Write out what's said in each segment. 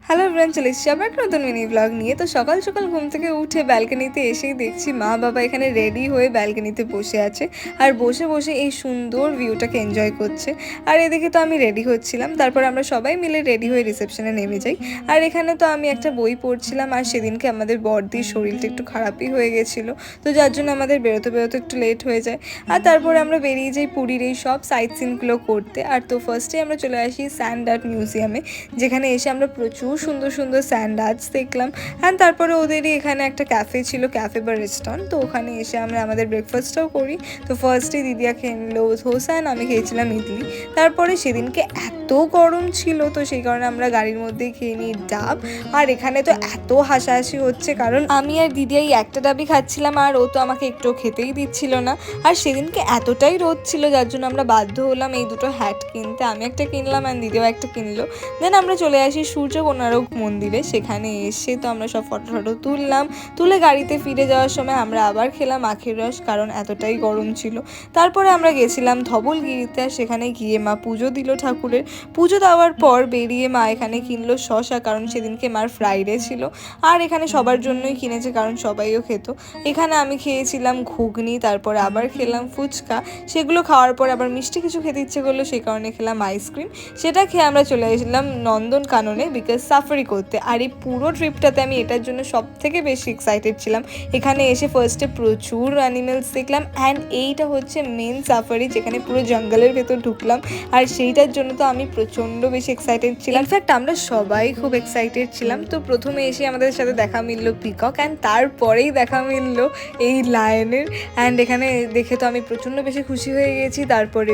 Hello everyone, চলে এসেছি আবার একটা নতুন মিনি ব্লগ নিয়ে। তো সকাল সকাল ঘুম থেকে উঠে ব্যালকনিতে এসেই দেখছি মা বাবা এখানে রেডি হয়ে ব্যালকনিতে বসে আছে আর বসে বসে এই সুন্দর ভিউটাকে এনজয় করছে। আর এদিকে তো আমি রেডি হচ্ছিলাম, তারপর আমরা সবাই মিলে রেডি হয়ে রিসেপশনে নেমে যাই। আর এখানে তো আমি একটা বই পড়ছিলাম, আর সেদিনকে আমাদের বড়দির শরীরটা একটু খারাপই হয়ে গেছিলো, তো যার জন্য আমাদের বেরোতে বেরোতে একটু লেট হয়ে যায়। আর তারপরে আমরা বেরিয়ে যাই পুরীর এই সব সাইট সিনগুলো করতে। আর তো ফার্স্টে আমরা চলে আসি স্যান্ড আর্ট মিউজিয়ামে, যেখানে এসে আমরা প্রচুর সুন্দর সুন্দর স্যান্ড আর্টস দেখলাম। অ্যান্ড তারপরে ওদেরই এখানে একটা ক্যাফে ছিল, ক্যাফে বা রেস্টুরেন্ট, তো ওখানে এসে আমরা আমাদের ব্রেকফাস্টটাও করি। তো ফার্স্টে দিদিয়া খেয়ে নিল ধোসা, অ্যান্ড আমি খেয়েছিলাম ইডলি। তারপরে সেদিনকে এত গরম ছিল, তো সেই কারণে আমরা গাড়ির মধ্যেই খেয়ে নিই ডাব। আর এখানে তো এত হাসাহাসি হচ্ছে, কারণ আমি আর দিদিয়া এই একটা ডাবই খাচ্ছিলাম, আর ও তো আমাকে একটু খেতেই দিচ্ছিল না। আর সেদিনকে এতটাই রোদ ছিল, যার জন্য আমরা বাধ্য হলাম এই দুটো হ্যাট কিনতে। আমি একটা কিনলাম অ্যান্ড দিদিও একটা কিনলো। দেন আমরা চলে আসি সূর্য কোণারক মন্দিরে। সেখানে এসে তো আমরা সব ফটো তুললাম, তুলে গাড়িতে ফিরে যাওয়ার সময় আমরা আবার খেলাম আখের রস, কারণ এতটাই গরম ছিল। তারপরে আমরা গেছিলাম ধবলগিরিতে, আর সেখানে গিয়ে মা পুজো দিল ঠাকুরের। পুজো দেওয়ার পর বেরিয়ে মা এখানে কিনলো শশা, কারণ সেদিনকে মার ফ্রাইডে ছিল। আর এখানে সবার জন্যই কিনেছে, কারণ সবাইও খেত। এখানে আমি খেয়েছিলাম ঘুগনি, তারপরে আবার খেলাম ফুচকা। সেগুলো খাওয়ার পর আবার মিষ্টি কিছু খেতে ইচ্ছে করলো, সেই কারণে খেলাম আইসক্রিম। সেটা খেয়ে আমরা চলে এসেছিলাম নন্দনকাননে বিকজ সাফারি করতে। আর এই পুরো ট্রিপটাতে আমি এটার জন্য সব থেকে বেশি এক্সাইটেড ছিলাম। এখানে এসে ফার্স্টে প্রচুর অ্যানিমেলস দেখলাম, অ্যান্ড এইটা হচ্ছে মেন সাফারি, যেখানে পুরো জঙ্গলের ভেতর ঢুকলাম। আর সেইটার জন্য তো আমি প্রচণ্ড বেশি এক্সাইটেড ছিলাম। ইনফ্যাক্ট আমরা সবাই খুব এক্সাইটেড ছিলাম। তো প্রথমে এসে আমাদের সাথে দেখা মিললো পিকক, অ্যান্ড তারপরেই দেখা মিললো এই লায়নের। অ্যান্ড এখানে দেখে তো আমি প্রচণ্ড বেশি খুশি হয়ে গেছি। তারপরে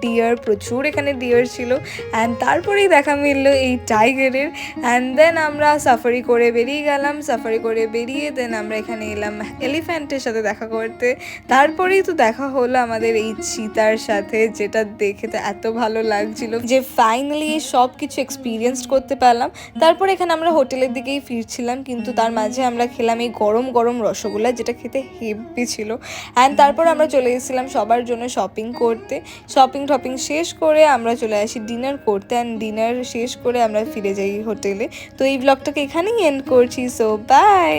ডিয়ার প্রচুর এখানে ডিয়ার ছিল। অ্যান্ড তারপরেই দেখা মিললো এই টাইগারের। অ্যান্ড দেন আমরা সাফারি করে বেরিয়ে গেলাম। সাফারি করে বেরিয়ে দেন আমরা এখানে এলাম এলিফ্যান্টের সাথে দেখা করতে। তারপরেই তো দেখা হলো আমাদের এই চিতার সাথে, যেটা দেখে তো এত ভালো লাগছিল যে ফাইনালি সব কিছু এক্সপিরিয়েন্স করতে পারলাম। তারপর এখানে আমরা হোটেলের দিকেই ফিরছিলাম, কিন্তু তার মাঝে আমরা খেলাম এই গরম গরম রসগোল্লা, যেটা খেতে হেভি ছিল। অ্যান্ড তারপর আমরা চলে এসেছিলাম সবার জন্য শপিং করতে। শপিং শেষ করে আমরা চলে আসি ডিনার করতে, অ্যান্ড ডিনার শেষ করে আমরা ফিরে যাই হোটেলে। তো এই ব্লগটাকে এখানেই এন্ড করছি। So by.